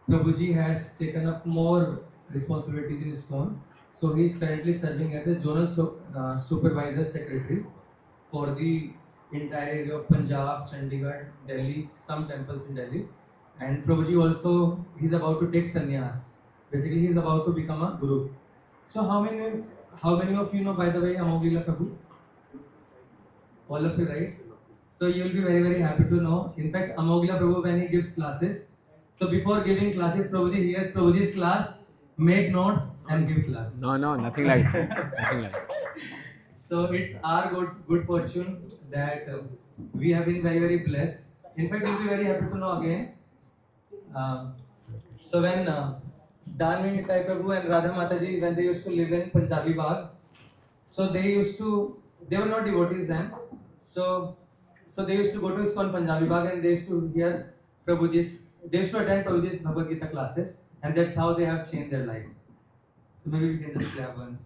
Prabhuji has taken up more responsibilities in ISKCON. So he is currently serving as a zonal supervisor secretary for the entire area of Punjab, Chandigarh, Delhi, some temples in Delhi. And Prabhuji also, he's about to take sannyas. Basically, he's about to become a guru. So how many of you know, by the way, Amogila Prabhu? All of you, right? So you will be very, very happy to know. In fact, Amogila Prabhu, when he gives classes, so before giving classes, Prabhuji, here's Prabhuji's class, make notes and give class. No, nothing like that. Nothing like that. So it's our good fortune that we have been very, very blessed. In fact, you'll be very happy to know again. So when Danvi Nitai Prabhu and Radha Mataji, when they used to live in Punjabi Bagh, so they were not devotees then. So they used to go to ISKCON Punjabi Bagh and they used to hear they used to attend Prabhuji's Bhagavad Gita classes, and that's how they have changed their life. So maybe we can just clap once.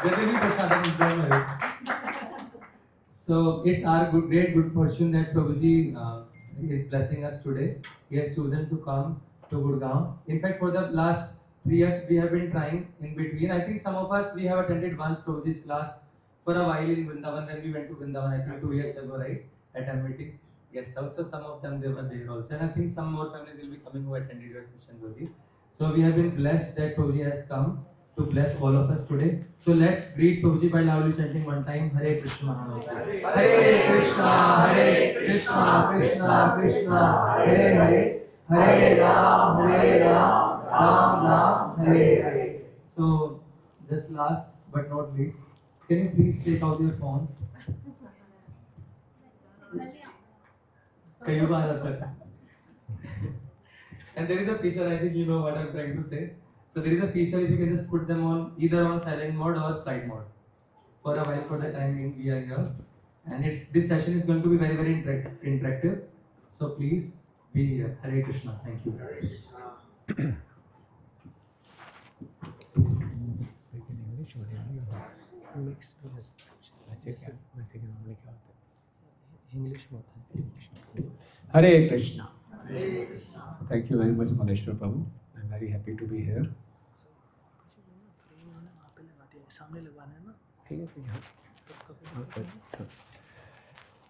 There will be prasadam, don't worry. So it's our great good fortune that Prabhuji is blessing us today. He has chosen to come to Gurgaon. In fact, for the last 3 years, we have been trying in between. I think some of us, we have attended once Prabhuji's class for a while in Vrindavan when we went to Vrindavan, I think 2 years ago, right? At Amity guest house. So some of them, they were there also. And I think some more families will be coming who attended your session, Prabhuji. So we have been blessed that Prabhuji has come to bless all of us today. So let's greet Prabhuji by loudly chanting one time, Hare Krishna, Hare Krishna, Krishna Krishna, Hare Hare, Hare Ram, Ram Ram, Hare Hare. So just last but not least, can you please take out your phones? And there is a feature, I think you know what I'm trying to say. So there is a feature if you can just put them on either on silent mode or flight mode for a while, for the time being we are here. And this session is going to be very, very interactive. So please be here. Hare Krishna. Thank you. Hare Krishna. Speak in English or Hindi? Mix. English. Hare Krishna. So thank you very much, Maleshwar Prabhu. I'm very happy to be here.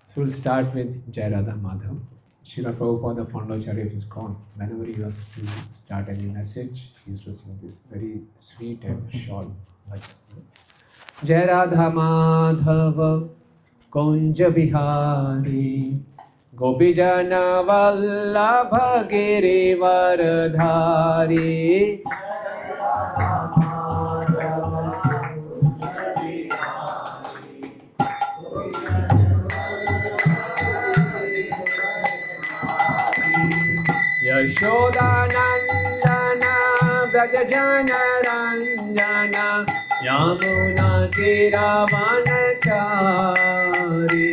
So we'll start with Jai Radha Madhav. Srila Prabhupada, the founder of ISKCON, whenever he was to start any message, he used to sing this very sweet and short bhajan. Jai Radha Madhav Kunja Bihari Gopijana Vallabha Girivardhari. Yashoda Nandana Vrajajana Ranjana Yamuna Tiravanachari.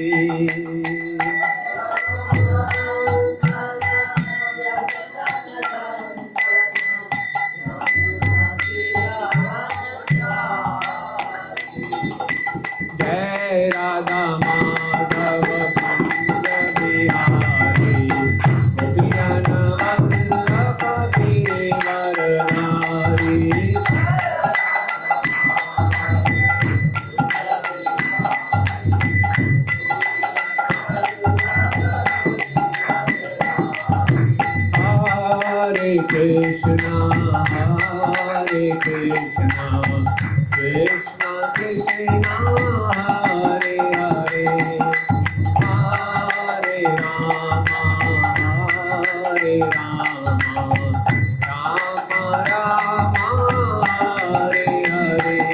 Jai Radha Madhava Kunja Bihari Gopijana Vallabha Girivardhari. Hare Krishna, Krishna Krishna, Hare Hare, Hare Rama, Rama Rama, Hare Hare.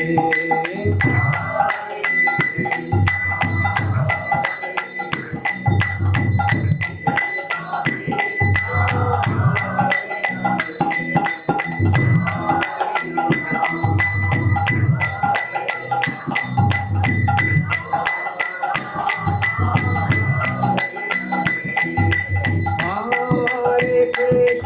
Hare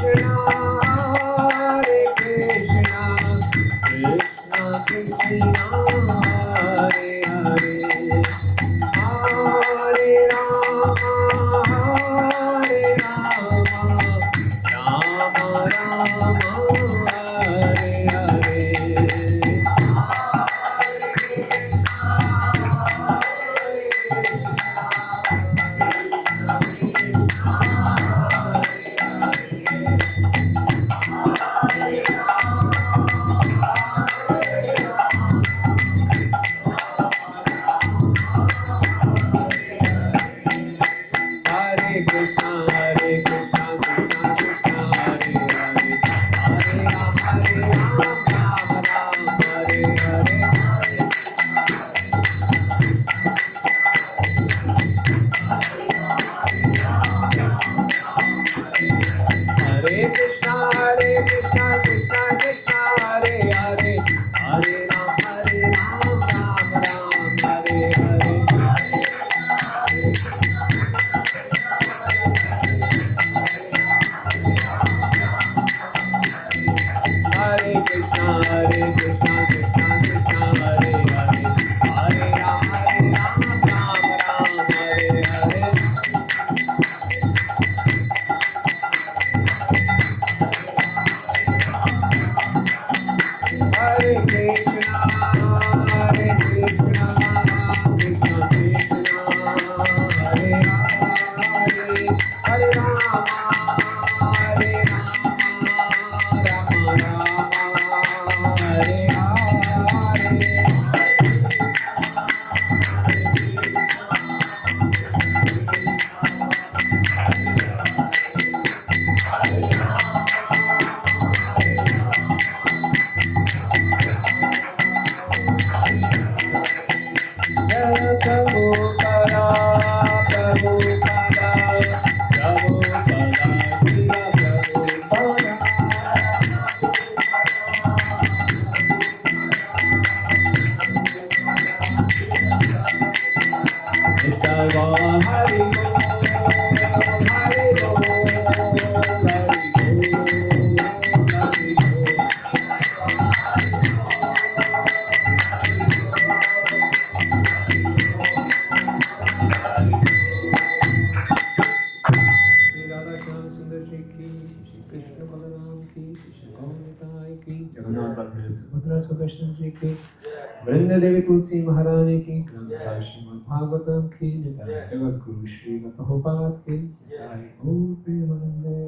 वृंद देवी तुलसी महारानी की, ग्रंथराज श्रीमद् भागवतम की जय, जगत गुरु श्री प्रभुपाद की जय। ओम प्रेमानंदे।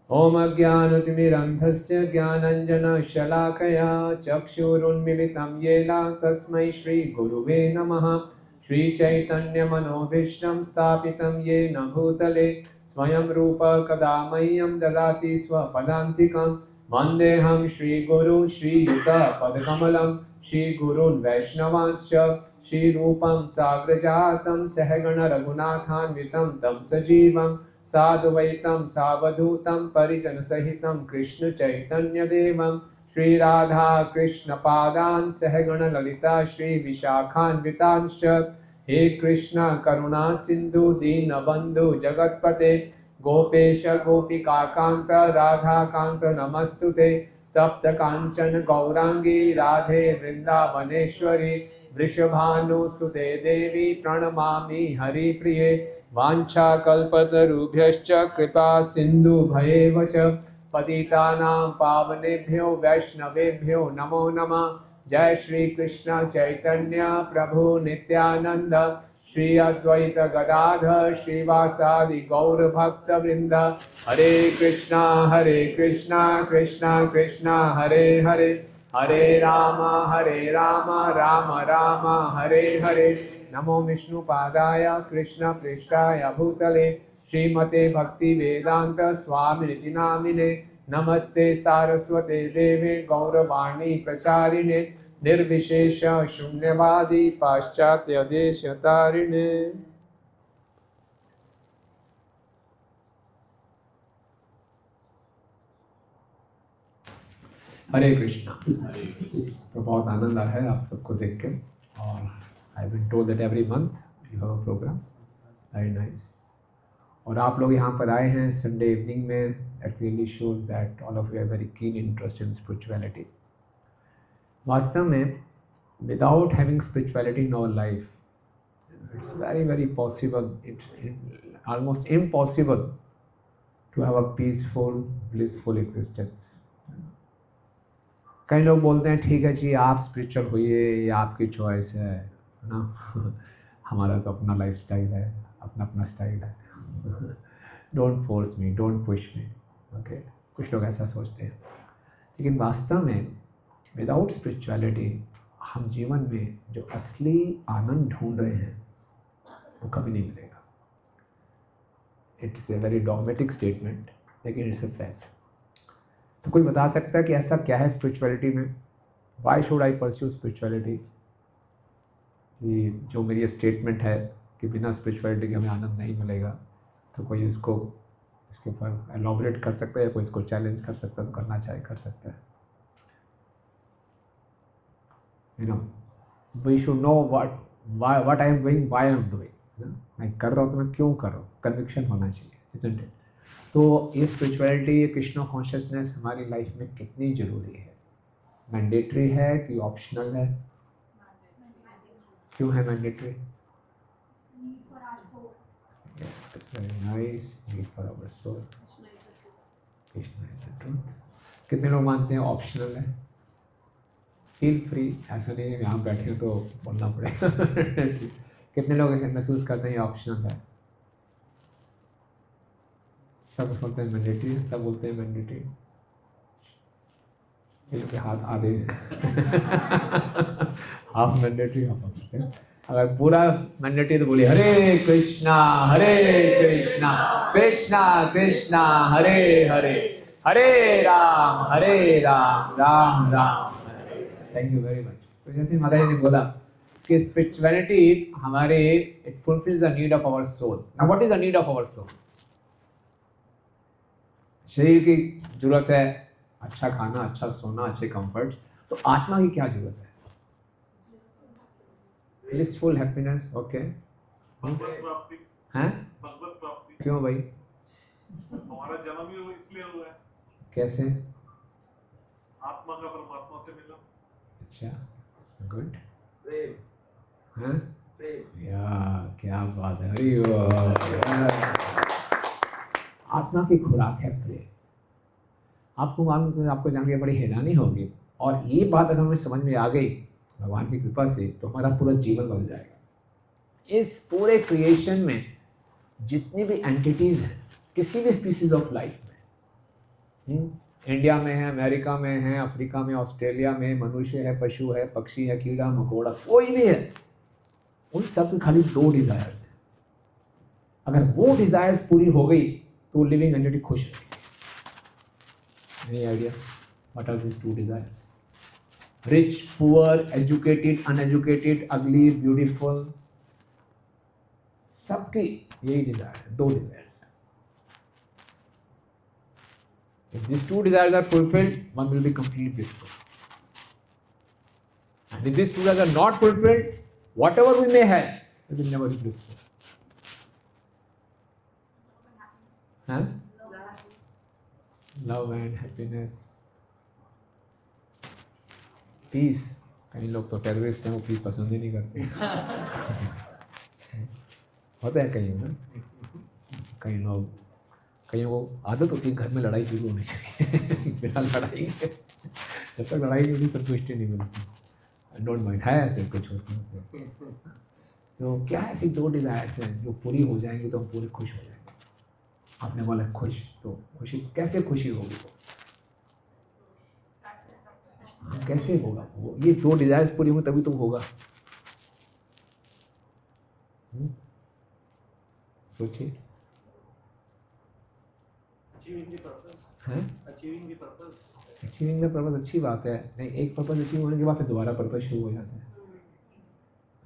ओम अज्ञानतिमिरन्धस्य ज्ञानाञ्जनशलाकया चक्षुरुन्मिलितं येन तस्मै श्रीगुरुवे नमः। श्रीचैतन्यमनोभीष्टं स्थापितं येन भूतले स्वयं रूप कदा मह्यं ददाति स्वपदान्तिकं। वन्देऽहं श्रीगुरु श्रीयुतपदकमलं श्रीगुरून् वैष्णवांश्च श्रीरूपं साग्रजातं सहगण रघुनाथान्वितं तं सजीवं साद्वैतं सावधूतं परिजनसहितं कृष्ण चैतन्यदेवं श्रीराधा कृष्णपादान् सहगण ललिता श्रीविशाखान्वितांश्च। हे कृष्ण करुणा सिंधु दीनबंधु जगत्पते गोपेश गोपिकाकांत राधाकांत नमस्तुते। तप्त कांचन गौरांगी राधे वृंदावनेश्वरी वृषभानुसुते देवी प्रणमामि हरिप्रिये। वाञ्छाकल्पतरुभ्यश्च कृपा सिन्धुभयेव च पतितानां पावनेभ्यो वैष्णवेभ्यो नमो नमः। जय श्री कृष्ण चैतन्य प्रभु नित्यानंद श्री अद्वैत गदाधर श्रीवासादि गौर भक्त वृंद। हरे कृष्णा कृष्णा कृष्णा हरे हरे, हरे राम राम राम हरे हरे। नमो विष्णुपादाय कृष्ण पृष्ठाय भूतले श्रीमते भक्ति वेदांत स्वामिनिति नामिने। नमस्ते सारस्वते देवे गौरवाणी प्रचारिणे निर्विशेष शून्यवादी पाश्चात्य देश तारिणे। हरे कृष्णा। तो बहुत आनंद आ रहा है आप सबको देख के, और I been told that every month you have a programme, very nice. और आप लोग यहाँ पर आए हैं संडे इवनिंग में, that really shows that all of you have very keen interest in spirituality. वास्तव में without having spirituality in our life, it's very possible, it's almost impossible to have a peaceful blissful existence. कई लोग बोलते हैं ठीक है जी आप spiritual होइए, ये आपकी चॉइस है ना, हमारा तो अपना लाइफ स्टाइल है, अपना स्टाइल है, don't force me, don't push me. Okay, कुछ लोग ऐसा सोचते हैं, लेकिन वास्तव में विदाउट स्पिरिचुअलिटी हम जीवन में जो असली आनंद ढूंढ रहे हैं वो कभी नहीं मिलेगा। It's a very dogmatic statement, लेकिन इट्स ए फैक्ट। तो कोई बता सकता है कि ऐसा क्या है स्पिरिचुअलिटी में, why should I pursue spirituality, कि जो मेरी ये स्टेटमेंट है कि बिना स्पिरिचुअलिटी के हमें आनंद नहीं मिलेगा। तो कोई इसके ऊपर एलॉबरेट कर सकता है, या कोई इसको चैलेंज कर सकता है, तो करना चाहे कर सकता है। You know, we should know what I am doing, why I am doing. मैं कर रहा हूँ तो मैं क्यों कर रहा हूँ, कन्विक्शन होना चाहिए, इजंट इट। तो ये स्पिरिचुअलिटी, कृष्ण कॉन्शियसनेस हमारी लाइफ में कितनी जरूरी है? मैंडेटरी है कि ऑप्शनल है? क्यों है mandatory? It's very nice, need for our soul. Krishna is the truth. कितने लोग मानते हैं ऑप्शनल है? फील फ्री, ऐसा नहीं है यहाँ बैठे हो तो बोलना पड़ेगा। कितने लोग ऐसे महसूस करते हैं ऑप्शनल है? सब बोलते हैं मैंडेटरी, सब बोलते हैं मैंडेटरी। ये लोग के हाथ आधे हाफ मैंडेटरी, हाफ ऑप्शनल। अगर पूरा मैंडेटरी तो बोलिए Hare Krishna Krishna Krishna Hare Hare, Hare Ram Ram Ram. Thank you very much. तो जैसे माता जी ने बोला कि स्पिरिचुअलिटी हमारे, it fulfils the need of our soul. Now what is the need of our soul? शरीर की जरूरत है अच्छा खाना, अच्छा सोना, अच्छे कंफर्ट्स। तो आत्मा की क्या जरूरत है? Blissful happiness. ओके, भगवत प्राप्ति। हैं? भगवत प्राप्ति। क्यों भाई? हमारा जन्म ही इसलिए हुआ है। कैसे? आत्मा का परमात्मा से मिला। अच्छा, गुड। प्रेम। हैं? प्रेम। या क्या बात है, हरि बोल। आत्मा की खुराक है प्रेम। आपको मालूम, आपको जान के बड़ी हैरानी होगी, और ये बात अगर हमें समझ में आ गई भगवान की कृपा से, तो हमारा पूरा जीवन बदल जाएगा। इस पूरे क्रिएशन में जितनी भी एंटिटीज हैं, किसी भी स्पीसीज ऑफ लाइफ में, इंडिया में है, अमेरिका में है, अफ्रीका में, ऑस्ट्रेलिया में, मनुष्य है, पशु है, पक्षी है, कीड़ा मकोड़ा, कोई भी है, उन सब की खाली दो डिजायर्स है। अगर वो डिजायर्स पूरी हो गई तो लिविंग एंटिटी खुश रहेगी। Any idea what are this two desires? Rich, poor, educated, uneducated, ugly, beautiful, सबकी यही डिजायर है, दो डिजायर्स है। If these two desires are fulfilled, one will be completely blissful. And if these two desires are not fulfilled, whatever we may have, it will never be blissful. Huh? Love and happiness. Peace. कई लोग तो terrorist हैं, वो piece पसंद ही नहीं करते। होता है कहीं ना, कई लोग, कईयों को आदत होती है घर में लड़ाई शुरू होनी चाहिए। बिना लड़ाई के जब तक लड़ाई नहीं होती संतुष्टि नहीं मिलती। डोंट माइंड, है ऐसे कुछ होता है। तो क्या ऐसी दो डिजायर्स हैं जो पूरी हो जाएंगी तो हम पूरे खुश हो जाएंगे। आपने बोला खुश, तो खुशी कैसे खुशी होगी? कैसे होगा वो? ये दो डिजायर्स पूरी होंगी तभी तो होगा। सोचिए। अचीविंग द पर्पस अच्छी बात है, नहीं एक पर्पस अचीव होने के बाद फिर दोबारा पर्पस शुरू हो जाता है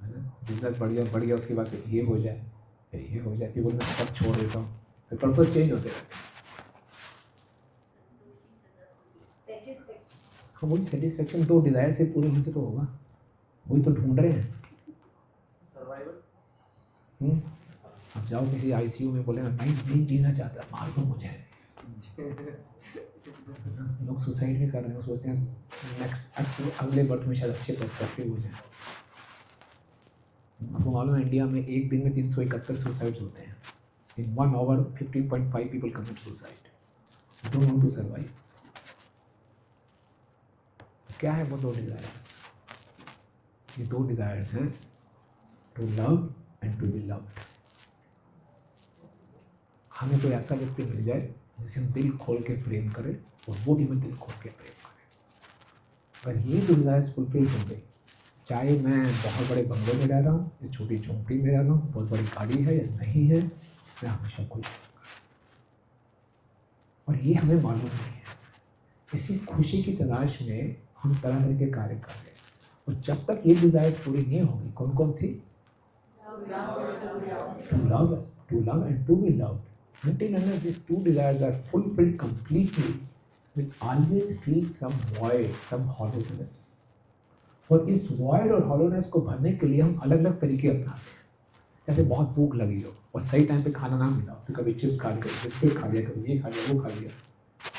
ना। बिजनेस बढ़ गया उसके बाद फिर ये हो जाए, फिर ये हो जाए, फिर बोलना सब छोड़ देता हूँ, फिर पर्पस चेंज होते रहते हैं। हाँ, वही सेटिस्फेक्शन दो डिजायर से पूरे होने से तो होगा, वही तो ढूंढ रहे हैं। आप जाओ किसी आईसीयू में, बोलेगा नहीं जीना चाहता, मार दो मुझे। लोग सुसाइड भी कर रहे हैं, सोचते हैं नेक्स्ट अगले बर्थ में शायद अच्छे पर्सपेक्टिव हो जाए। आपको मालूम है इंडिया में एक दिन में 371 सुसाइड्स होते हैं। In 1 hour 15.5 people commit suicide, don't want to survive. क्या है वो दो डिजायर्स? ये दो डिजायर्स हैं, to love and to be loved. हमें कोई ऐसा व्यक्ति मिल जाए जिसे हम दिल खोल के प्रेम करें और वो भी हमें दिल खोल के प्रेम करे। अगर ये दो डिजायर्स फुलफिल हो गई, चाहे मैं बहुत बड़े बंगले में रह रहा हूँ या छोटी झोंपड़ी में रह रहा हूँ, बहुत बड़ी गाड़ी है या नहीं है, मैं हमेशा खुश रहूँगा। और ये हमें मालूम नहीं है। इसी खुशी की तलाश में हम तरह तरह के कार्य कर रहे हैं, और जब तक ये डिजायर्स पूरी नहीं होगी, कौन कौन सी? To love and to be loved. Until unless these two desires are fulfilled completely, we'll always feel some void, some hollowness. और इस void और hollowness को भरने के लिए हम अलग अलग तरीके अपनाते हैं। जैसे बहुत भूख लगी हो और सही टाइम पे खाना ना मिला तो कभी चिप्स खा लिया, बिस्किट खा लिया, कभी ये खा लिया, वो खा लिया,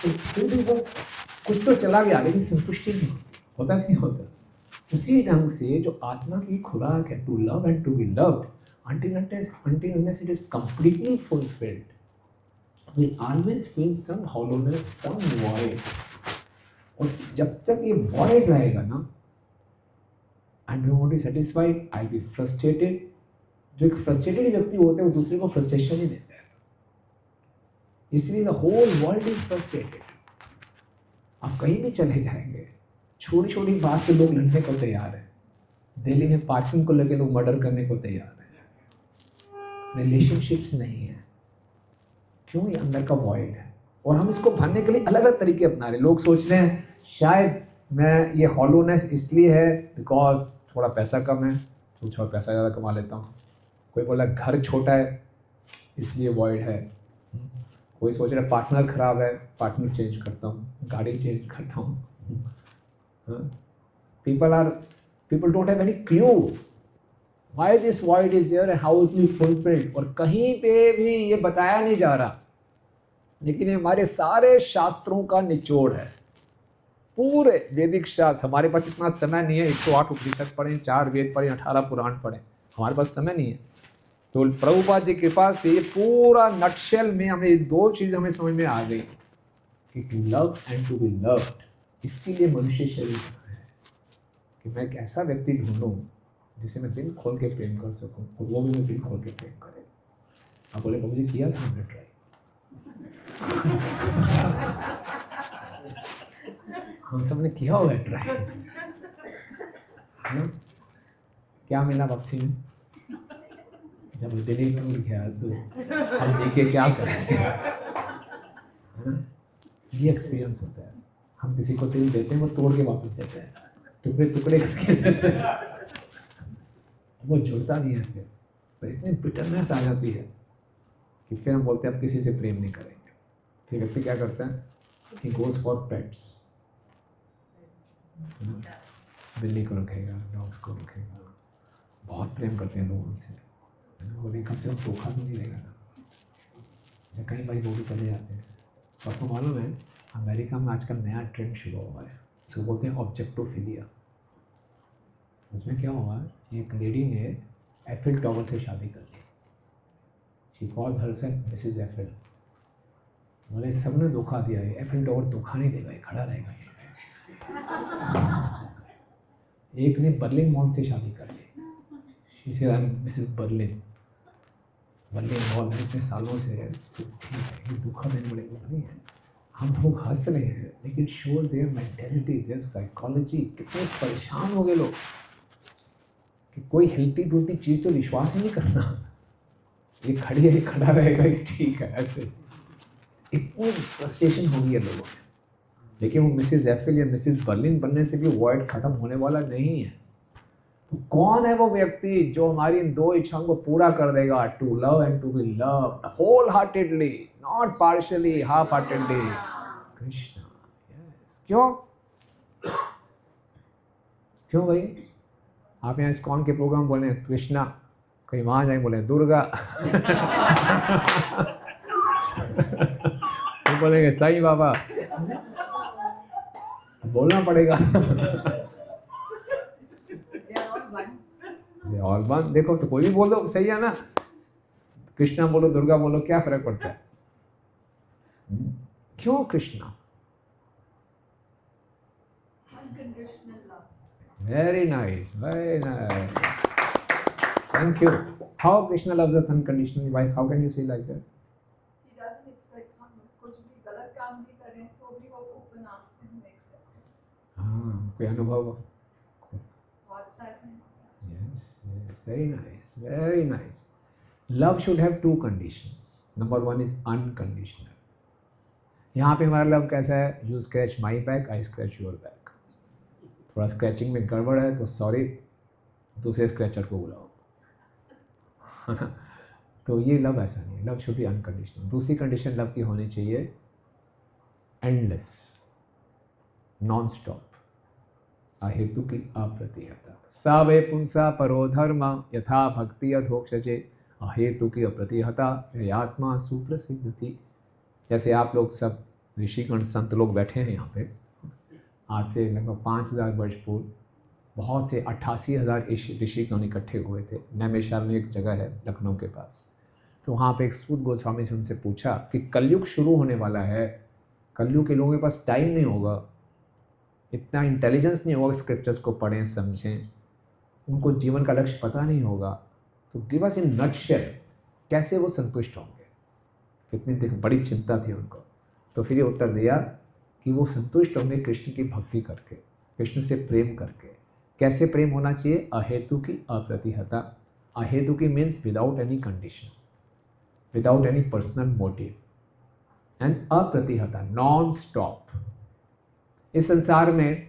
तो फिर भी वो कुछ तो चला गया लेकिन संतुष्टि नहीं होता, नहीं होता। उसी ढंग से जो आत्मा की खुराक है, to love and to be loved, until unless it is completely fulfilled, we always feel some hollowness, some void. और जब तक ये void रहेगा ना, and we won't be satisfied, I'll be frustrated. जो एक frustrated व्यक्ति होते हैं वो दूसरे को frustration ही देता है, इसलिए the whole world is frustrated. आप कहीं भी चले जाएंगे, छोटी छोटी बात पे लोग लड़ने को तैयार है। दिल्ली में पार्किंग को लेकर लोग मर्डर करने को तैयार है। रिलेशनशिप्स नहीं है, क्यों? ये अंदर का वॉइड है और हम इसको भरने के लिए अलग अलग तरीके अपना रहे हैं। लोग सोच रहे हैं शायद मैं ये हॉलोनेस इसलिए है बिकॉज थोड़ा पैसा कम है तो थोड़ा पैसा ज़्यादा कमा लेता हूँ। कोई बोला घर छोटा है इसलिए वॉइड है। कोई सोच रहा है पार्टनर ख़राब है, पार्टनर चेंज करता हूँ, गाड़ी चेंज करता हूँ। people don't have any clue why this void is there and how it will be fulfilled। और कहीं पे भी ये बताया नहीं जा रहा, लेकिन ये हमारे सारे शास्त्रों का निचोड़ है, पूरे वैदिक शास्त्र। हमारे पास इतना समय नहीं है 108 उपनिषद पढ़ें, 4 वेद पढ़ें, 18 पुराण पढ़ें, हमारे पास समय नहीं है। तो प्रभुपाद जी की कृपा से पूरा नटशेल में हमें 2 चीज़ हमें समझ में आ गई कि to love and to be loved. इसीलिए मनुष्य शरीर है कि मैं एक ऐसा व्यक्ति ढूंढूं जिसे मैं दिल खोल के प्रेम कर सकूं और वो भी मैं दिल खोल के प्रेम करे। आप बोले प्रभु जी किया था हमने ट्राई। हम सब ने किया हुआ है ट्राई, है ना? क्या मिला वापसी में? जब दिल्ली में उड़ गया तो हम जी के क्या करेंगे, है ना? ये एक्सपीरियंस होता है। हम किसी को दिल देते हैं वो तोड़ के वापस देते हैं, टुकड़े टुकड़े करके देते हैं, वो जुड़ता नहीं है। फिर इतनी बिटरनेस आ जाती है कि फिर हम बोलते हैं अब किसी से प्रेम नहीं करेंगे। फिर व्यक्ति क्या करता है, ही गोज फॉर पेट्स, बिल्ली को रखेगा, डॉग्स को रखेगा, बहुत प्रेम करते हैं लोग उनसे, है ना? बोले कम से कम धोखा तो नहीं देगा ना। या कई बार वो भी चले जाते हैं। तो आपको मालूम है अमेरिका में आजकल नया ट्रेंड शुरू हुआ है, इसको बोलते हैं ऑब्जेक्टोफिलिया। उसमें क्या हुआ, एक लेडी ने एफिल टावर से शादी कर ली। She calls herself Mrs Eiffel. बोले सबने धोखा दिया है, एफिल टावर धोखा नहीं देगा, ये खड़ा रहेगा ये। एक ने बर्लिन मॉल से शादी कर ली, she said I am Mrs Berlin. Berlin mall में इतने सालों से है, तो ठीक है, ये धोखा देने वाले लोग नहीं है। हम लोग हंस रहे हैं लेकिन show their mentality, there psychology. कितने परेशान हो गए लोग कि कोई हिलती डुलती चीज़ तो विश्वास ही नहीं करना, ये खड़ी है, ये खड़ा रहेगा, ये ठीक है, ऐसे इतनी फ्रस्ट्रेशन हो गई है लोगों में। लेकिन वो मिसेस एफिल या मिसेस बर्लिन बनने से भी वॉइड खत्म होने वाला नहीं है। तो कौन है वो व्यक्ति जो हमारी इन 2 इच्छाओं को पूरा कर देगा? To love and to be loved whole heartedly, not partially, half heartedly. Krishna. क्यों क्यों भाई? आप यहाँ इस्कॉन के प्रोग्राम बोले हैं कृष्णा, कहीं वहाँ जाए बोले दुर्गा तो बोलेंगे साईं बाबा, बोलना पड़ेगा। और बात देखो तो कोई भी बोल दो सही है ना, कृष्णा बोलो दुर्गा बोलो, क्या फर्क पड़ता है? क्यों Krishna? Very nice, very nice. Thank you. How Krishna loves us unconditionally? Why? How can you say like that? He doesn't expect हम कुछ भी गलत काम भी करें तो भी वो open arms से हमें accept करता है। हाँ, कोई अनुभव? बहुत सारे हैं। Yes, yes, very nice, very nice. Love should have 2 conditions. Number 1 is unconditional. यहाँ पे हमारा लव कैसा है? You scratch my back, I scratch your back. थोड़ा स्क्रैचिंग में गड़बड़ है तो सॉरी, दूसरे स्क्रैचर को बुलाओ। तो ये लव ऐसा नहीं है, लव शुड बी अनकंडीशनल। दूसरी कंडीशन लव की होनी चाहिए एंडलेस, नॉन स्टॉप, अहेतु की अप्रतिहता। सा वे पुंसा परो धर्म यथा भक्ति अधोक्षजे अहेतु की अप्रतिहता आत्मा सूत्र सिद्ध थी। जैसे आप लोग सब ऋषिगण संत लोग बैठे हैं यहाँ पे, आज से लगभग 5000 वर्ष पूर्व बहुत से 88,000 ऋषिगण इकट्ठे हुए थे। नैमिषारण्य में एक जगह है लखनऊ के पास, तो वहाँ पे एक सूत गोस्वामी से उनसे पूछा कि कलयुग शुरू होने वाला है, कलयुग के लोगों के पास टाइम नहीं होगा, इतना इंटेलिजेंस नहीं होगा स्क्रिप्चर्स को पढ़ें समझें, उनको जीवन का लक्ष्य पता नहीं होगा, तो गिव अस इन नटशेल कैसे वो संतुष्ट होंगे। कितनी बड़ी चिंता थी उनको। तो फिर ये उत्तर दिया कि वो संतुष्ट होंगे कृष्ण की भक्ति करके, कृष्ण से प्रेम करके। कैसे प्रेम होना चाहिए? अहेतु की अप्रतिहता। अहेतु की means without any condition, without any personal motive, and अप्रतिहता नॉन स्टॉप। इस संसार में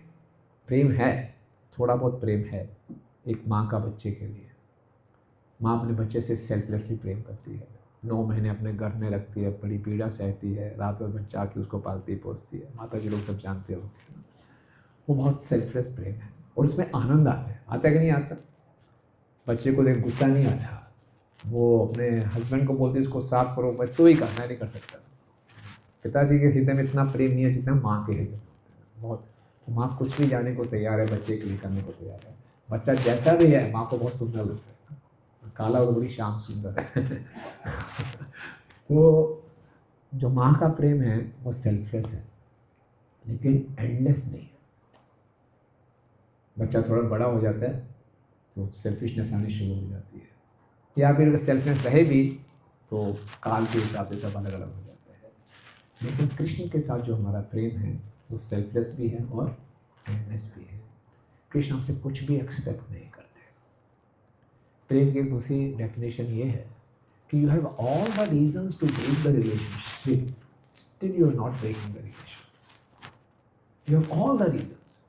प्रेम है, थोड़ा बहुत प्रेम है एक माँ का बच्चे के लिए। माँ अपने बच्चे से सेल्फलेसली प्रेम करती है, 9 महीने अपने घर में रखती है, बड़ी पीड़ा सहती है, रात भर बच्चा आके उसको पालती पोसती है। माता जी लोग सब जानते हो, वो बहुत सेल्फलेस प्रेम है और उसमें आनंद आता है। आता है कि नहीं आता? बच्चे को देख गुस्सा नहीं आता, वो अपने हस्बैंड को बोलते इसको साफ करो, बस तो ही करना, मैं नहीं कर सकता। पिताजी के हृदय में इतना प्रेम नहीं है जितना माँ के हृदय में बहुत। तो माँ कुछ भी जाने को तैयार है, बच्चे के लिए करने को तैयार है। बच्चा जैसा भी है माँ को बहुत सुंदर लगता है, काला हो तो बड़ी शाम सुंदर है। तो जो माँ का प्रेम है वो सेल्फलेस है, लेकिन एंडलेस नहीं है। बच्चा थोड़ा बड़ा हो जाता है तो सेल्फिशनेस आनी शुरू हो जाती है, या फिर अगर सेल्फनेस रहे भी तो काल के हिसाब से सब अलग अलग हो जाता है। लेकिन कृष्ण के साथ जो हमारा प्रेम है वो सेल्फलेस भी है और एंडलेस भी है। कृष्ण हमसे कुछ भी एक्सपेक्ट नहीं करते। प्रेम की एक दूसरी डेफिनेशन ये है कि you have all the reasons to break the relationship, still you are not breaking the relations. You have all the reasons.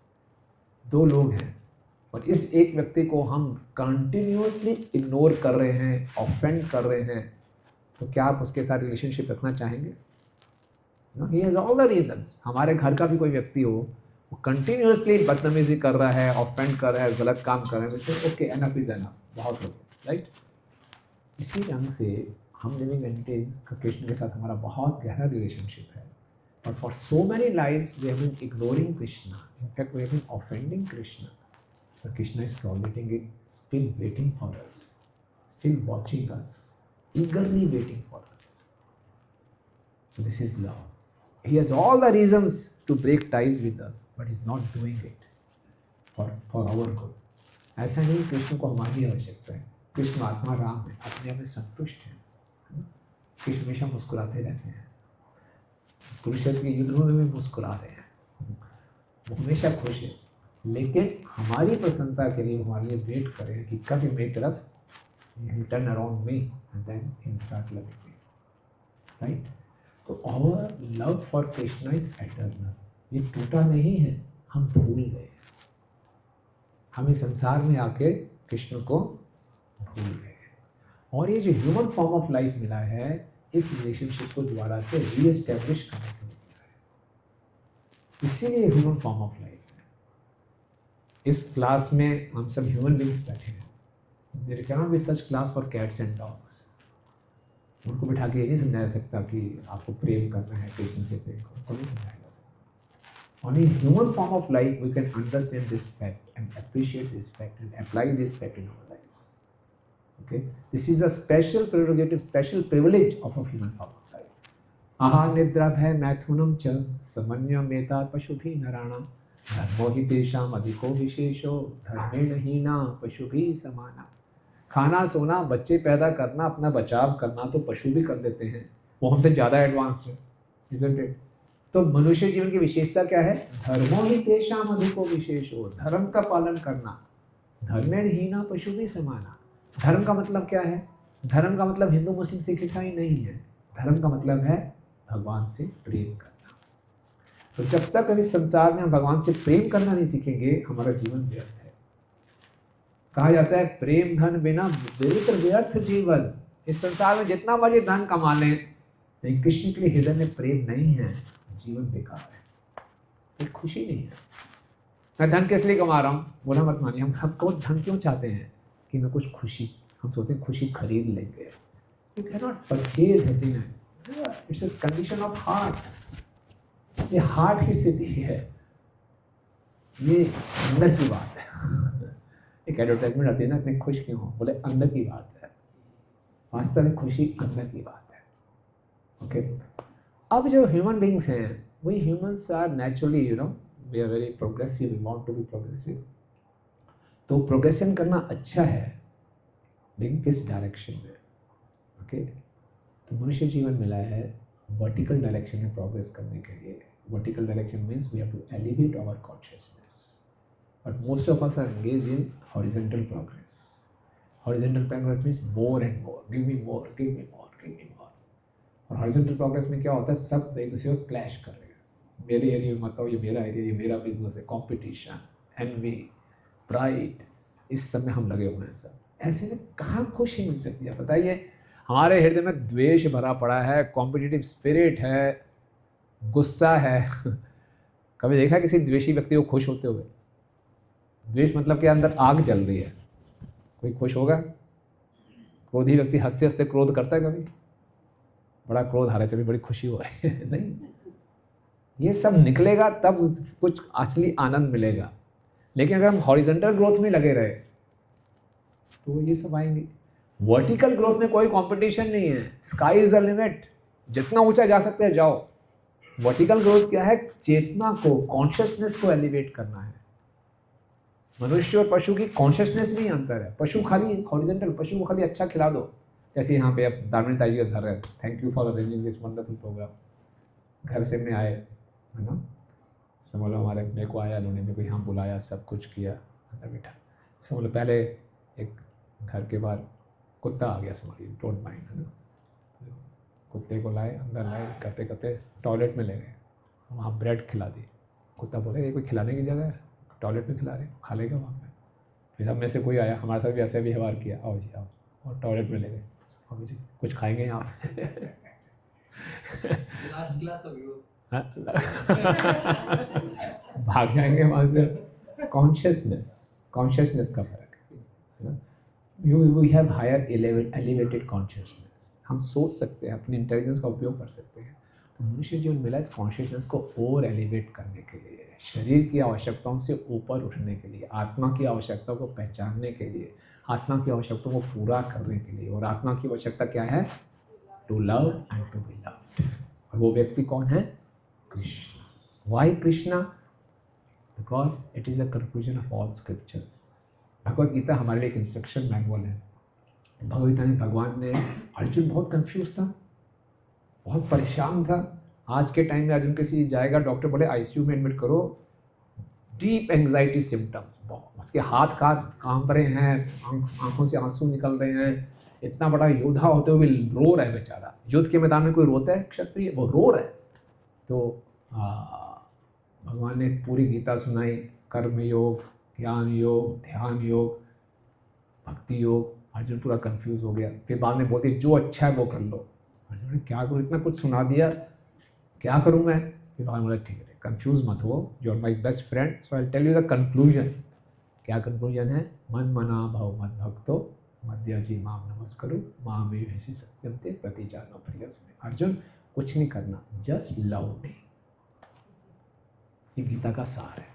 2 लोग हैं और इस एक व्यक्ति को हम कंटिन्यूअसली इग्नोर कर रहे हैं, ऑफेंड कर रहे हैं, तो क्या आप उसके साथ रिलेशनशिप रखना चाहेंगे? No, he has all the reasons. हमारे घर का भी कोई व्यक्ति हो, वो कंटिन्यूअसली बदतमीजी कर रहा है, ऑफेंड कर रहा है, गलत काम कर रहा है, वैसे ओके, एनफ इज एनफ, बहुत हो गया, राइट? इसी ढंग से हम लिविंग एंटिटीज का कृष्ण के साथ हमारा बहुत गहरा रिलेशनशिप है। और for so many lives we have been ignoring Krishna, in fact we have been offending Krishna, but Krishna is tolerating it, still waiting for us, still watching us, eagerly waiting for us. So this is love. He has all the reasons to break ties with us, but he's not doing it for our good. ऐसा नहीं कृष्ण को हमारी आवश्यकता है। कृष्ण आत्मा राम है, अपने आप में संतुष्ट है। कृष्ण हमेशा मुस्कुराते रहते हैं, कुरुक्षेत्र के युद्ध में भी मुस्कुरा रहे हैं, वो हमेशा खुश है। लेकिन हमारी प्रसन्नता के लिए हमारे लिए वेट करें कि कभी मेरी तरफ turn around me and then he start loving me, right? तो our love for Krishna is eternal. ये टूटा नहीं है, हम भूल गए, हम इस संसार में आके कृष्ण को भूल गए। और ये जो ह्यूमन फॉर्म ऑफ लाइफ मिला है, इस रिलेशनशिप को दोबारा से रीएस्टैब्लिश करने के लिए मिला है। इसीलिए ह्यूमन फॉर्म ऑफ लाइफ। इस क्लास में हम सब ह्यूमन बींग्स बैठे हैं। There can not be such class for cats and dogs. उनको बिठा के ये नहीं समझाया सकता कि आपको प्रेम करना है, कृष्ण से प्रेम करो, उनको नहीं समझाया जा सकता। Only human form of life we can understand this fact and appreciate this fact and apply this fact in our lives. Okay, this is a special prerogative, special privilege of a human form of life. आहार निद्रा भय मैथुनम च समन्वयमेता पशुभिः नराणाम् धर्मो हि तेषाम् अधिको विशेषो धर्मेण हीना पशुभिः समाना। खाना, सोना, बच्चे पैदा करना, अपना बचाव करना तो पशु भी कर देते हैं, वो हमसे ज़्यादा एडवांस्ड है, isn't it? तो मनुष्य जीवन की विशेषता क्या है? धर्मो हि तेषाम् अधिको विशेषो, धर्म का पालन करना, धर्मेण हीना पशुभिः समाना। धर्म का मतलब क्या है? धर्म का मतलब हिंदू मुस्लिम सिख ईसाई नहीं है। धर्म का मतलब है भगवान से प्रेम करना। तो जब तक हम इस संसार में हम भगवान से प्रेम करना नहीं सीखेंगे, हमारा जीवन व्यर्थ है। कहा जाता है प्रेम धन बिना व्यर्थ व्यर्थ जीवन। इस संसार में जितना मर्जी धन कमा लें, लेकिन कृष्ण के लिए हृदय में प्रेम नहीं है, जीवन बेकार है, फिर खुशी नहीं है। मैं धन किस लिए कमा रहा हूँ, बुरा मत मानिए, हम सबको धन क्यों चाहते हैं? कि मैं कुछ खुशी, हम सोचते हैं खुशी खरीद लेंगे. You cannot purchase happiness. It's a condition of heart. ये हार्ट की स्थिति है, ये अंदर की बात है. एक एडवर्टाइजमेंट आती है ना, इतने खुश क्यों हो, बोले अंदर की बात है. वास्तव में खुशी अंदर की बात है. ओके. अब जो ह्यूमन बींग्स हैं, we humans are naturally, we are very progressive, we want to be progressive. तो प्रोग्रेशन करना अच्छा है, लेकिन किस डायरेक्शन में? ओके. तो मनुष्य जीवन मिला है वर्टिकल डायरेक्शन में प्रोग्रेस करने के लिए. Vertical direction means we have to elevate our consciousness, but most of us are engage in horizontal progress. Horizontal progress means more and more, give me more, give me more, give me more. और horizontal progress में क्या होता है, सब एक दूसरे को clash कर रहे हैं. मेरे एरिया में मत आओ, ये मेरा एरिया, ये मेरा बिजनेस है. कॉम्पिटिशन, एनवी, प्राइड, इस सब में हम लगे हुए हैं. सब ऐसे में कहाँ खुशी मिल सकती है? बताइए. हमारे हृदय में द्वेष भरा पड़ा है, कॉम्पिटिटिव स्पिरिट है, गुस्सा है. कभी देखा किसी द्वेषी व्यक्ति को खुश होते हुए? द्वेष मतलब कि अंदर आग जल रही है, कोई खुश होगा? क्रोधी व्यक्ति हंसते हंसते क्रोध करता है कभी? बड़ा क्रोध आ रहा है, चलिए बड़ी खुशी हो रही है. नहीं, ये सब निकलेगा तब कुछ असली आनंद मिलेगा. लेकिन अगर हम हॉरिजॉन्टल ग्रोथ में लगे रहे तो ये सब आएंगे. वर्टिकल ग्रोथ में कोई कंपटीशन नहीं है. Sky is the limit. जितना ऊंचा जा सकते हैं जाओ. वर्टिकल ग्रोथ क्या है? चेतना को, कॉन्शियसनेस को एलिवेट करना है. मनुष्य और पशु की कॉन्शियसनेस में ही अंतर है. पशु खाली हॉरिजॉन्टल, पशु को खाली अच्छा खिला दो. जैसे यहाँ पे अब दामिनी ताई जी का घर है. Thank you for arranging this wonderful programme. घर से में आए, है ना, समझ लो हमारे, मेरे को आया, उन्होंने मेरे को यहाँ बुलाया, सब कुछ किया, अंदर बैठा. समझ लो पहले एक घर के बाहर कुत्ता आ गया, समझिए, डोंट माइंड, है ना. कुत्ते को लाए, अंदर लाए, करते करते टॉयलेट में ले गए. वहाँ ब्रेड खिला दी. कुत्ता बोले ये कोई खिलाने की जगह है, टॉयलेट में खिला रहे, खा लेगा वहाँ पे. फिर हम में से कोई आया, हमारे साथ भी ऐसा व्यवहार किया, आओ जी आओ, और टॉयलेट में ले गए. अब जी कुछ खाएंगे यहाँ लास्ट क्लास हो गई वो. भाग जाएंगे वहाँ से. कॉन्शियसनेस का फर्क है ना. We have higher elevated consciousness. हम सोच सकते हैं, अपनी इंटेलिजेंस का उपयोग कर सकते हैं. तो मनुष्य जीवन मिला इस कॉन्शियसनेस को और एलिवेट करने के लिए, शरीर की आवश्यकताओं से ऊपर उठने के लिए, आत्मा की आवश्यकताओं को पहचानने के लिए, आत्मा की आवश्यकताओं को पूरा करने के लिए. और आत्मा की आवश्यकता क्या है? To love and to be loved. और वो व्यक्ति कौन है? Krishna. Why Krishna? Because it is a conclusion of all scriptures. Bhagavad Gita हमारे लिए एक इंस्ट्रक्शन मैनुअल है. भगवद गीता में भगवान ने, अर्जुन बहुत कंफ्यूज था, बहुत परेशान था. आज के टाइम में अर्जुन किसी जाएगा, डॉक्टर बोले आईसीयू में एडमिट करो, डीप एंग्जाइटी सिम्टम्स, उसके हाथ कांप रहे हैं, आंखों से आंसू निकल रहे हैं. इतना बड़ा योद्धा होते हुए रो रहा है बेचारा. युद्ध के मैदान में कोई रोता है क्षत्रिय? वो रो रहा है. तो भगवान ने पूरी गीता सुनाई, कर्म योग, ज्ञान योग, ध्यान योग, भक्ति योग. अर्जुन पूरा कंफ्यूज हो गया. फिर बाद में बोलते जो अच्छा है वो कर लो. अर्जुन ने क्या करूँ, इतना कुछ सुना दिया, क्या करूँ मैं? फिर भगवान बोला ठीक है, कंफ्यूज मत हो, you are my best friend, so I tell you the conclusion. क्या कंक्लूजन है? मन मना भव मद भक्तो मध्य जी माम नमस्करो माम में भेषि सत्यम ते प्रतिजानो प्रियस्मे. अर्जुन कुछ नहीं करना, जस्ट लव मी. ये गीता का सार है.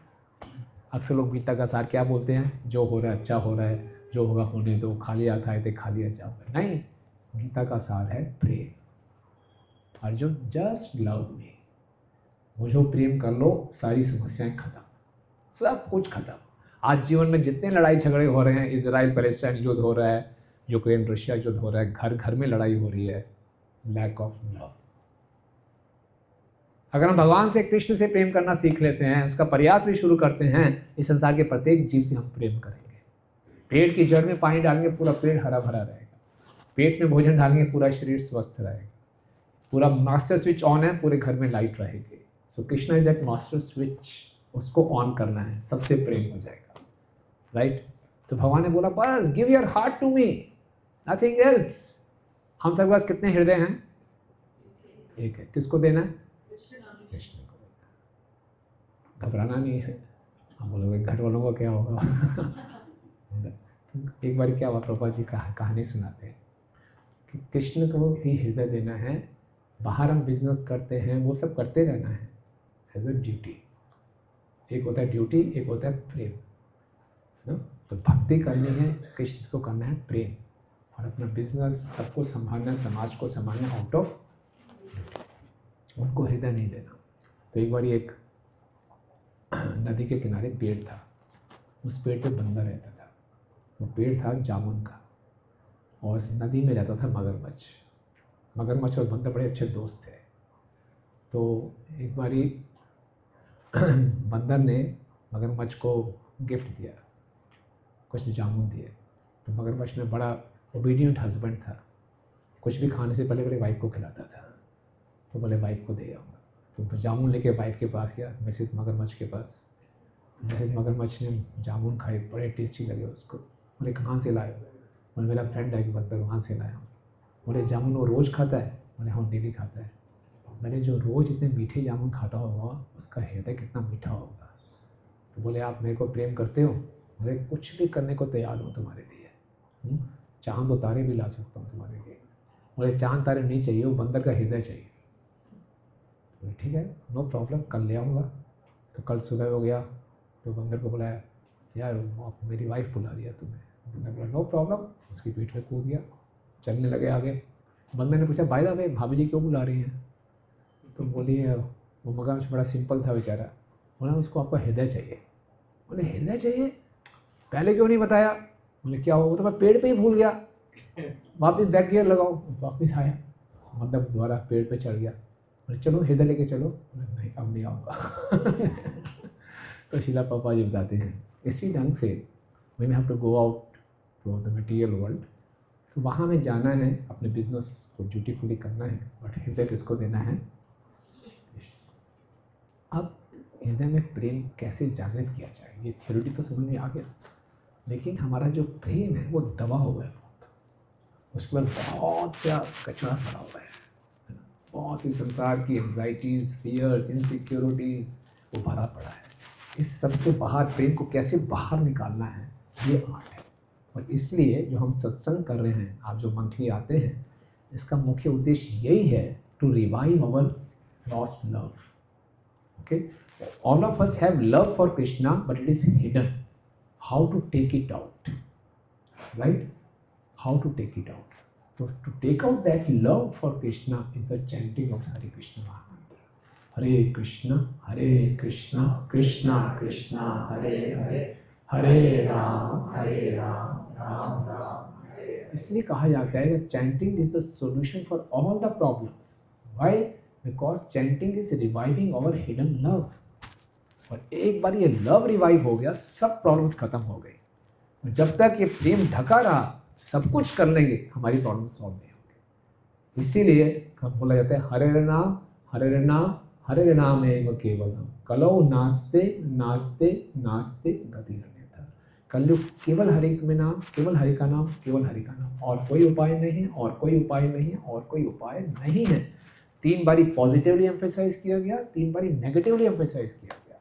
अक्सर लोग गीता का सार क्या बोलते हैं? जो हो रहा है अच्छा हो रहा है, जो होगा होने दो, खाली हाथ आए थे खाली आ जाओ. नहीं, गीता का सार है प्रेम. Arjun just love me. मुझे प्रेम कर लो, सारी समस्याएं खत्म, सब कुछ खत्म. आज जीवन में जितने लड़ाई झगड़े हो रहे हैं, इजराइल पैलेस्टाइन युद्ध हो रहा है, यूक्रेन रशिया युद्ध हो रहा है, घर घर में लड़ाई हो रही है, लैक ऑफ लव. अगर हम भगवान से, कृष्ण से प्रेम करना सीख लेते हैं, उसका प्रयास भी शुरू करते हैं, इस संसार के प्रत्येक जीव से हम प्रेम करेंगे. पेड़ की जड़ में पानी डालेंगे, पूरा पेड़ हरा भरा रहेगा. पेट में भोजन डालेंगे, पूरा शरीर स्वस्थ रहेगा. पूरा मास्टर स्विच ऑन है, पूरे घर में लाइट रहेगी. So Krishna is that master switch, उसको ऑन करना है, सबसे प्रेम हो जाएगा. राइट? तो भगवान ने बोला बस give your heart to me, nothing else. हम सबके पास कितने हृदय हैं? एक है. किसको देना है? कृष्ण को देना. घबराना नहीं है. हम बोलोगे घर वालों को क्या होगा? एक बार क्या हुआ, प्रभुपाद जी कहानी सुनाते हैं कि कृष्ण को भी हृदय देना है, बाहर हम बिजनेस करते हैं वो सब करते रहना है एज अ ड्यूटी। एक होता है ड्यूटी, एक होता है प्रेम, है ना। तो भक्ति करनी है, कृष्ण को करना है प्रेम, और अपना बिजनेस सबको संभालना, समाज को संभालना आउट ऑफ ड्यूटी, उनको हृदय नहीं देना। तो एक बार एक नदी के किनारे पेड़ था, उस पेड़ पे बंदर रहता था। वो पेड़ था जामुन का, और उस नदी में रहता था मगरमच्छ। मगरमच्छ और बंदर बड़े अच्छे दोस्त थे। तो एक बारी बंदर ने मगरमच्छ को गिफ्ट दिया, कुछ जामुन दिए। तो मगरमच्छ में बड़ा ओबीडियंट हस्बैंड था, कुछ भी खाने से पहले वाइफ को खिलाता था। तो बोले वाइफ को दे आऊँगा। तो जामुन लेके वाइफ के पास गया, मिसेस मगरमच्छ के पास। तो मिसेस मगरमच्छ ने जामुन खाए, बड़े टेस्टी लगे उसको। बोले कहाँ से लाए? बोले मेरा फ्रेंड है बंदर, वहाँ से लाया हूँ। बोले जामुन वो रोज़ खाता है? बोले हाँ डेली खाता है। मैंने जो रोज़ इतने मीठे जामुन खाता होगा उसका हृदय कितना मीठा होगा। तो बोले आप मेरे को प्रेम करते हो? बोले कुछ भी करने को तैयार हूँ तुम्हारे लिए, चांद और तारे भी ला सकता हूँ तुम्हारे लिए। बोले चांद तारे नहीं चाहिए, वो बंदर का हृदय चाहिए। बोले ठीक है, नो प्रॉब्लम, कल ले आऊँगा। तो कल सुबह हो गया, तो बंदर को बुलाया, यार मेरी वाइफ बुला रही है तुम्हें। बंदर बोला नो प्रॉब्लम, उसकी पीठ पे कूद गया, चलने लगे आगे। बंदर ने पूछा भाई साहब भाभी जी क्यों बुला रही हैं? तो बोली वो मगरमच्छ बड़ा सिंपल था बेचारा, बोला उसको आपका हृदय चाहिए। बोले हृदय चाहिए, पहले क्यों नहीं बताया? बोले क्या हो? वो तो मैं पेड़ पे ही भूल गया, वापस बैक गियर लगाओ। वापस आया, बंदर दोबारा पेड़ पे चढ़ गया। बोले चलो हृदय लेके चलो। बोले नहीं अब नहीं आऊँगा। तो शिला पापा जी बताते हैं इसी ढंग से we have to go out to the material world. तो वहाँ में जाना है, अपने बिजनेस को ड्यूटीफुली करना है, बट हृदय किसको देना है? अब हृदय में प्रेम कैसे जागृत किया जाए, ये थ्योरी तो समझ में आ गया, लेकिन हमारा जो प्रेम है वो दबा हुआ है बहुत, उसके बाद बहुत सा कचरा पड़ा हुआ है ना? बहुत सी संसार की एंजाइटीज़, फियर्स, इनसिक्योरिटीज़ वो भरा पड़ा है। इस सबसे बाहर प्रेम को कैसे बाहर निकालना है, ये आर्ट है। और इसलिए जो हम सत्संग कर रहे हैं, आप जो मंथली आते हैं, इसका मुख्य उद्देश्य यही है to revive our lost love. Okay, all of us have love for Krishna, but it is hidden. How to take it out, right? How to take it out? So to take out that love for Krishna is the chanting of Hare Krishna Mahamantra. Hare Krishna, Krishna Krishna, Hare Hare, Hare Ram, Ram Ram. इसलिए कहा जाता है that chanting is the solution for all the problems. Why? Because chanting is reviving our hidden love. और एक बार ये love revive हो गया, सब प्रॉब्लम्स खत्म हो गई। जब तक ये प्रेम ढका रहा, सब कुछ कर लेंगे, हमारी प्रॉब्लम सॉल्व नहीं होगी। इसीलिए बोला जाता है हरे नाम, हरे नाम, हरे नाम एव केवलम, कलौ नास्ते नास्ते नास्ते गतिरन्यथा। कलयुग केवल हरि में नाम, केवल हरि का नाम, केवल हरि का नाम, और कोई उपाय नहीं है, और कोई उपाय नहीं है, और कोई उपाय नहीं है। 3 बारी पॉजिटिवली एम्फेसाइज किया गया, 3 बारी नेगेटिवली एम्फेसाइज किया गया।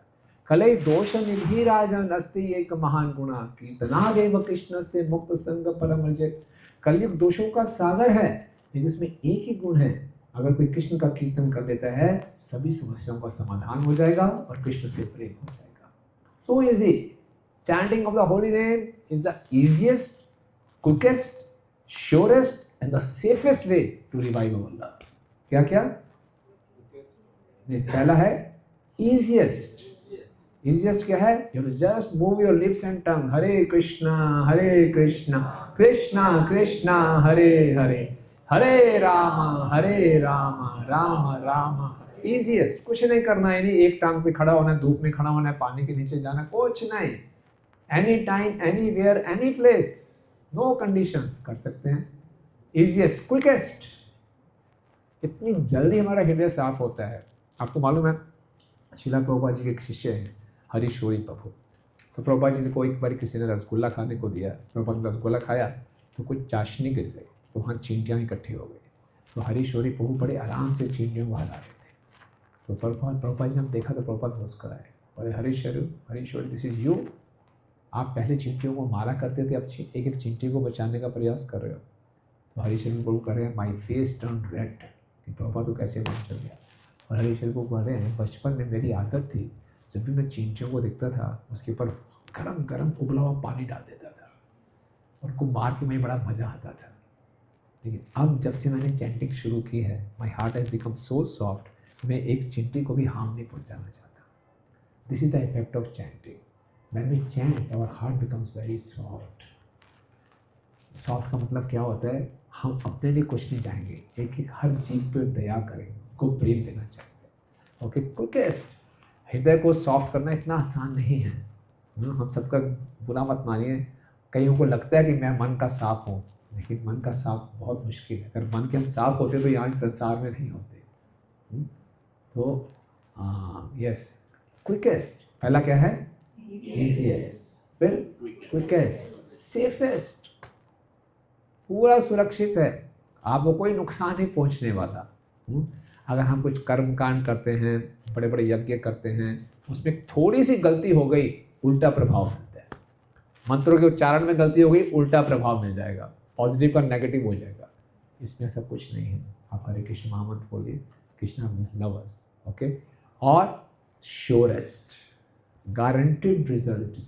कलई दोष निधि राजन अस्ति एक महान गुणा, कीर्तना देव कृष्ण से मुक्त संग परमर्जित। कलयुग दोषों का सागर है, लेकिन उसमें एक ही गुण है, अगर कोई कृष्ण का कीर्तन कर लेता है, सभी समस्याओं का समाधान हो जाएगा और कृष्ण से प्रेम हो जाएगा। So easy, chanting of the holy name is the easiest, quickest, surest and the safest way to revive our love. क्या क्या? पहला है इजीएस्ट। इजीएस्ट क्या है? You just move your lips and tongue, Hare Krishna Krishna Krishna Hare Hare, Hare Ram Ram Rama. Easiest, कुछ नहीं करना है, नहीं एक टांग पे खड़ा होना है, धूप में खड़ा होना है, पानी के नीचे जाना, कुछ नहीं। Any time, anywhere, any place, no conditions, कर सकते हैं। Easiest, quickest. इतनी जल्दी हमारा हृदय साफ होता है। आपको मालूम है, शिला प्रभुपाद जी के एक शिष्य हैं हरीशोरी प्रभु। तो प्रभुपाद जी को एक बार किसी ने रसगुल्ला खाने को दिया, प्रभुपाद ने रसगुल्ला खाया तो कुछ चाशनी गिर गई, तो वहाँ चींटियाँ इकट्ठी हो गई। तो हरीशोरी प्रभु बड़े आराम से चींटियों को हरा रहे थे। तो प्रभुपाद जी ने देखा तो प्रभुपाद मुस्कुराए, बोले हरीशोरी दिस इज यू। आप पहले चींटियों को मारा करते थे, अब एक एक चींटी को बचाने का प्रयास कर रहे हो। तो हरीशचंद्र प्रभु कर रहे हैं माई फेस टर्न रेड कि प्रभुपाद तो कैसे मन चल गया। और हरीशचंद्र प्रभु कह रहे हैं बचपन में मेरी आदत थी, जब भी मैं चींटियों को देखता था उसके ऊपर गरम गरम उबला हुआ पानी डाल देता था, उनको मार के मुझे बड़ा मज़ा आता था। लेकिन अब जब से मैंने चैंटिंग शुरू की है, my heart has become so soft, मैं एक चींटी को भी हार्म नहीं पहुंचाना चाहता। This is the effect of chanting. When we chant our heart becomes very soft. Soft का मतलब क्या होता है, हम अपने लिए कुछ नहीं चाहेंगे, एक एक हर जीव पर दया करेंगे, को प्रेम देना चाहेंगे। Okay, quickest. हृदय को सॉफ्ट करना इतना आसान नहीं है। हम सबका बुरा मत मानिए, कईयों को लगता है कि मैं मन का साफ हूँ, लेकिन मन का साफ बहुत मुश्किल है। अगर मन के हम साफ होते तो यहाँ इस संसार में नहीं होते। तो यस, क्विकेस्ट पहला क्या है, ईजीएस्ट, फिर क्विकेस्ट, सेफेस्ट, पूरा सुरक्षित है, आपको कोई नुकसान नहीं पहुंचने वाला। अगर हम कुछ कर्म कांड करते हैं, बड़े बड़े यज्ञ करते हैं, उसमें थोड़ी सी गलती हो गई, उल्टा प्रभाव मिलता है। मंत्रों के उच्चारण में गलती हो गई, उल्टा प्रभाव मिल जाएगा, पॉजिटिव का नेगेटिव हो जाएगा। इसमें सब कुछ नहीं है। आप हरे कृष्ण महामंत्र बोलिए, Krishna means love us. Okay, और surest, guaranteed results.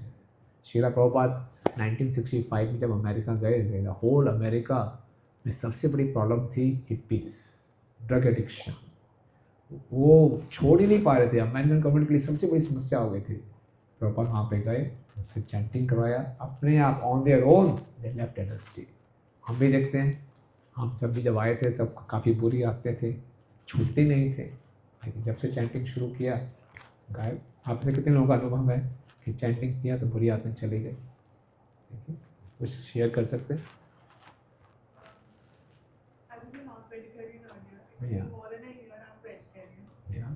Srila Prabhupada 1965 में जब अमेरिका गए थे, द होल अमेरिका में सबसे बड़ी प्रॉब्लम थी हिप्पीज, ड्रग एडिक्शन। वो छोड़ ही नहीं पा रहे थे, अमेरिकन गवर्नमेंट के लिए सबसे बड़ी समस्या हो गई थी। प्रभुपाद वहाँ पे गए, उससे चैंटिंग करवाया, अपने आप on their own they left NST. हम भी देखते हैं, हम सब भी जब आए थे सब काफ़ी बुरी आते थे, छूटते नहीं थे, लेकिन जब से चैंटिंग शुरू किया गायब। आपने कितने लोगों का अनुभव है कि चैंटिंग किया तो बुरी आदतें चली गई? देखिए, कुछ शेयर कर सकते हैं? Yeah. Yeah.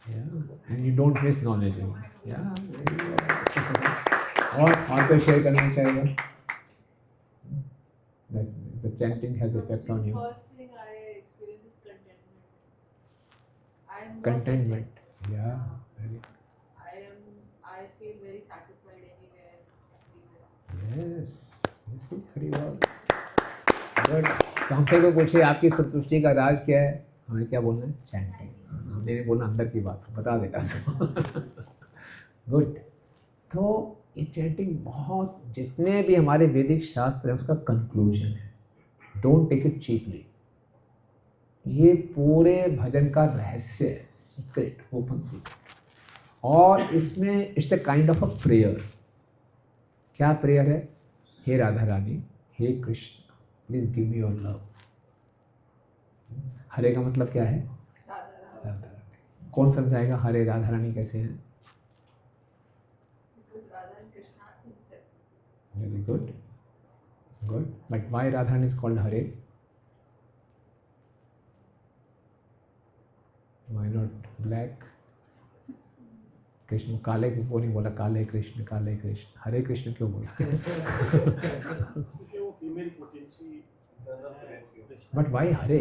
Yeah. And you don't miss knowledge. Yeah. और कोई शेयर करना चाहेगा? The chanting has effect on you. First thing I experience is contentment. I am not Contentment. Yeah. Very. I feel very satisfied anywhere. Yes. You see, very well. Good. तो हमसे कोई पूछे आपकी संतुष्टि का राज क्या है, हमें क्या बोलना है? चैंटिंग। हमने नहीं बोलना अंदर की बात, बता देगा। गुड। तो ये चैंटिंग बहुत, जितने भी हमारे वैदिक शास्त्र है उसका कंक्लूजन है, डोंट टेक इट चीपली। ये पूरे भजन का रहस्य है, सीक्रेट, ओपन सीक्रेट। और इसमें it's a kind of a prayer. क्या प्रेयर है? हे राधा रानी, हे Krishna, please give me your love. Hare का मतलब क्या है? राधा रानी। कौन समझाएगा हरे राधा रानी कैसे हैं? Very good, good. But why Radha Rani is called Hare? Why not black? Krishna काले क्यों नहीं बोला? काले कृष्ण, काले कृष्ण, हरे कृष्ण क्यों बोला? बट वाई हरे?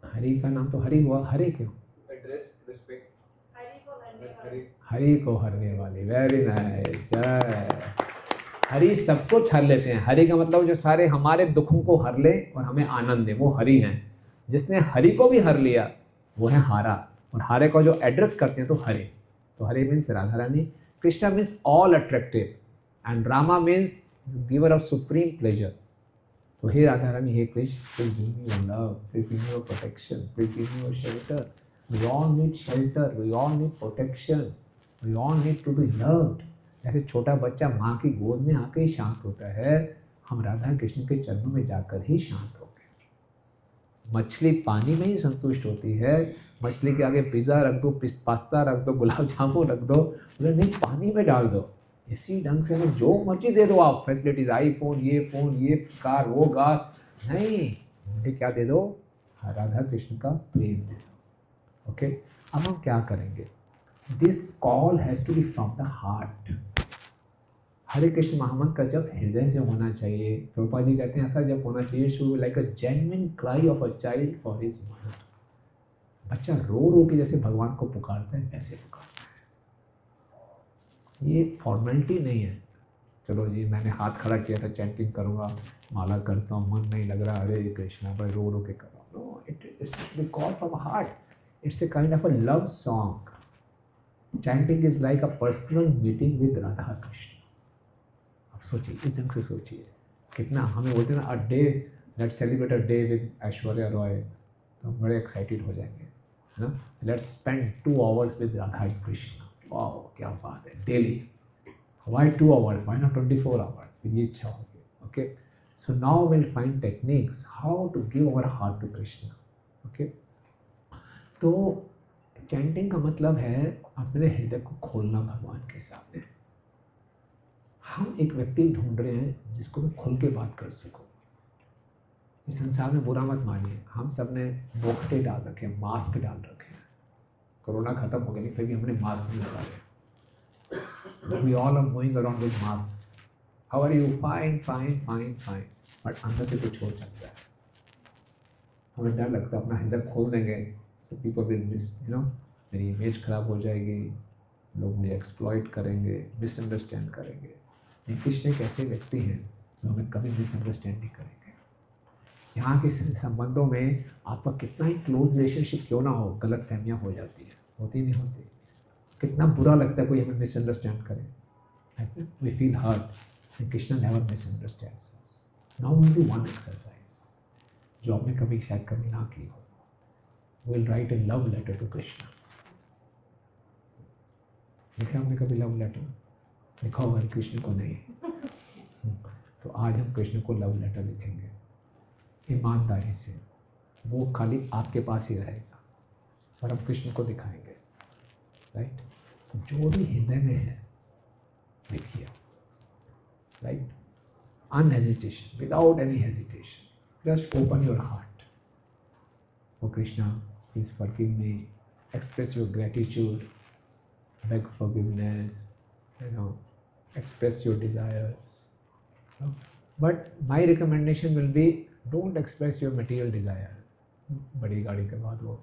हरि का नाम तो हरि हुआ, हरे क्यों? हरि को हरने वाली। वेरी नाइस, जय। हरि सब कुछ हर लेते हैं। हरि का मतलब जो सारे हमारे दुखों को हर ले और हमें आनंद दे, वो हरि हैं। जिसने हरि को भी हर लिया वो है हारा, और हारे को जो एड्रेस करते हैं तो हरे। तो Hare means Radha Rani, Krishna means all attractive, and Rama means giver of supreme pleasure. तो हे राधा रानी, हे Krishna, please give me your love, please give me your protection, please give me your shelter. We all need shelter, we all need protection, we all need to be loved. जैसे छोटा बच्चा माँ की गोद में आके ही शांत होता है, हम राधा कृष्ण के चरणों में जाकर ही शांत हो गए। मछली पानी में ही संतुष्ट होती है। मछली के आगे पिज़्ज़ा रख दो, पास्ता रख दो, गुलाब जामुन रख दो, बोले नहीं पानी में डाल दो। इसी ढंग से हमें जो मर्जी दे दो आप, फैसिलिटीज, आईफोन, ये कार, वो कार, नहीं, मुझे क्या दे दो? राधा कृष्ण का प्रेम दे दो। ओके, अब हम क्या करेंगे? This call has to be from the heart. Hare Krishna महामंत्र का जब हृदय से होना चाहिए। प्रभुपाद जी कहते हैं ऐसा जब होना चाहिए, should like a genuine cry of a child for his mother. बच्चा रो रो के जैसे भगवान को पुकारता है ऐसे पुकारता है। ये फॉर्मेलिटी नहीं है, चलो जी मैंने हाथ खड़ा किया था चैंटिंग करूँगा, माला करता हूँ, मन नहीं लग रहा, हरे कृष्णा भाई रो रो के कर रहा हूँ। No, it is call from heart, it's a kind of a love song. Chanting is like a personal meeting with Radha Krishna. आप सोचिए, इस ढंग से सोचिए, कितना हमें बोलते हैं ना, a day, let's celebrate a day with Aishwarya Roy, तो हम बड़े एक्साइटेड हो जाएंगे, है ना। Let's spend 2 hours with Radha Krishna, वाह क्या बात है, daily. Why 2 hours? Why not 24 hours? ये इच्छा होगी। Okay. So now we'll find techniques how to give our heart to Krishna. Okay. तो चैंटिंग का मतलब है अपने हृदय को खोलना भगवान के सामने। हम एक व्यक्ति ढूंढ रहे हैं जिसको मैं खुल के बात कर सकूं। इस संसार में बुरा मत मानिए, हम सब ने बोखटे डाल रखे हैं, मास्क डाल रखे हैं। कोरोना खत्म हो गया फिर भी हमने मास्क नहीं लगा रहे। We all are going around with masks. How are you? Fine, fine, fine, fine. But अंदर से कुछ और चल रहा है। हमें डर लगता है अपना हृदय खोल देंगे, so people will miss, you know, मेरी इमेज खराब हो जाएगी, लोग मुझे एक्सप्लॉइट करेंगे, मिसअंडरस्टैंड करेंगे। लेकिन कृष्ण एक ऐसे व्यक्ति हैं जो हमें कभी मिसअंडरस्टैंड नहीं करेंगे। यहाँ के संबंधों में आपका कितना ही क्लोज रिलेशनशिप क्यों ना हो, गलत फहमियाँ हो जाती हैं, होती नहीं होती। कितना बुरा लगता है कोई हमें मिसअंडरस्टैंड करे, we feel hurt, and Krishna never misunderstands us. Now will do one exercise जो आपने कभी शायद कभी ना की हो। Will write a love letter to Krishna. लिखा हमने कभी लव लेटर? लिखा होगा कृष्ण को नहीं। तो आज हम कृष्ण को लव लेटर लिखेंगे ईमानदारी से। वो खाली आपके पास ही रहेगा और हम कृष्ण को दिखाएंगे, राइट। तो जो भी हृदय में है लिखिए, right, unhesitation, without any hesitation, just open your heart. O Krishna, please forgive me, express your gratitude, beg forgiveness, you know, express your desires. You know? But my recommendation will be, don't express your material desire. बड़ी गाड़ी करवा दो,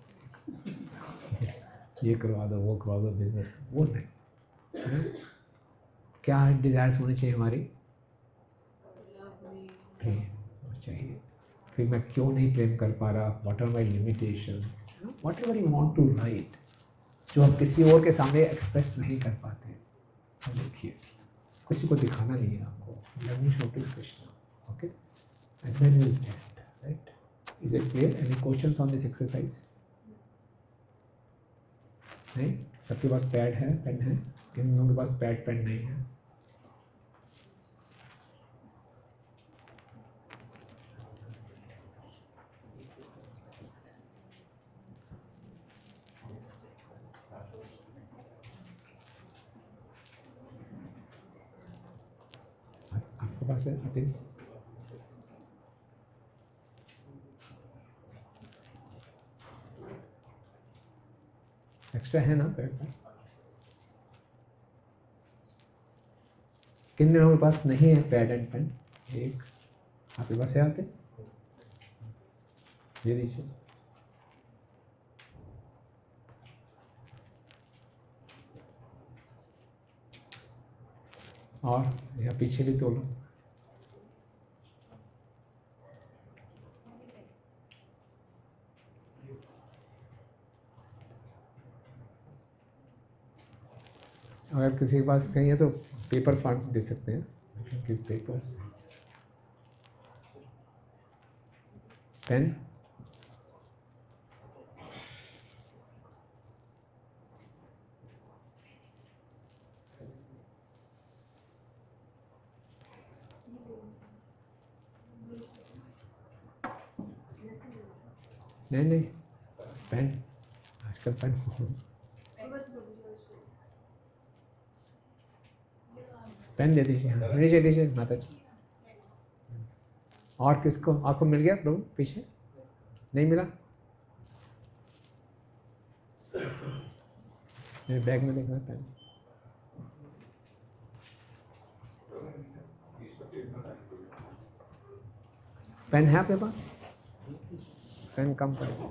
ये करवा दो, वो करवा दो, बिजनेस, वो नहीं, है ना। क्या डिज़ायर्स होनी चाहिए हमारी? प्रेम चाहिए। फिर मैं क्यों नहीं प्रेम कर पा रहा, what are my limitations, whatever you want to write, जो आप किसी और के सामने एक्सप्रेस नहीं कर पाते। तो देखिए, किसी को दिखाना नहीं है आपको, let me show to Krishna, okay, and then we chat, right. Is it clear? Any questions on this exercise? नहीं? सबके पास पैड है, पेन है? किन लोगों के पास पैड पेन नहीं है? आपके पास है? अतिन? एक्स्ट्रा है ना पैड पेन? किन लोगों के पास नहीं है पैड एंड पेन? एक आपके पास है, आते दे दीजिए। और यहाँ पीछे भी तोड़ो। अगर किसी के पास कहीं है तो पेपर फाड़ दे सकते हैं, पेपर्स, पेन। नहीं नहीं, पेन, आजकल पेन। पेन दे दीजिए, नीचे दीजिए माता जी। और किसको, आपको मिल गया प्रभु? पीछे नहीं मिला? मेरे बैग में देखना पेन। पेन है आपके पास? पेन कम पड़ेगा।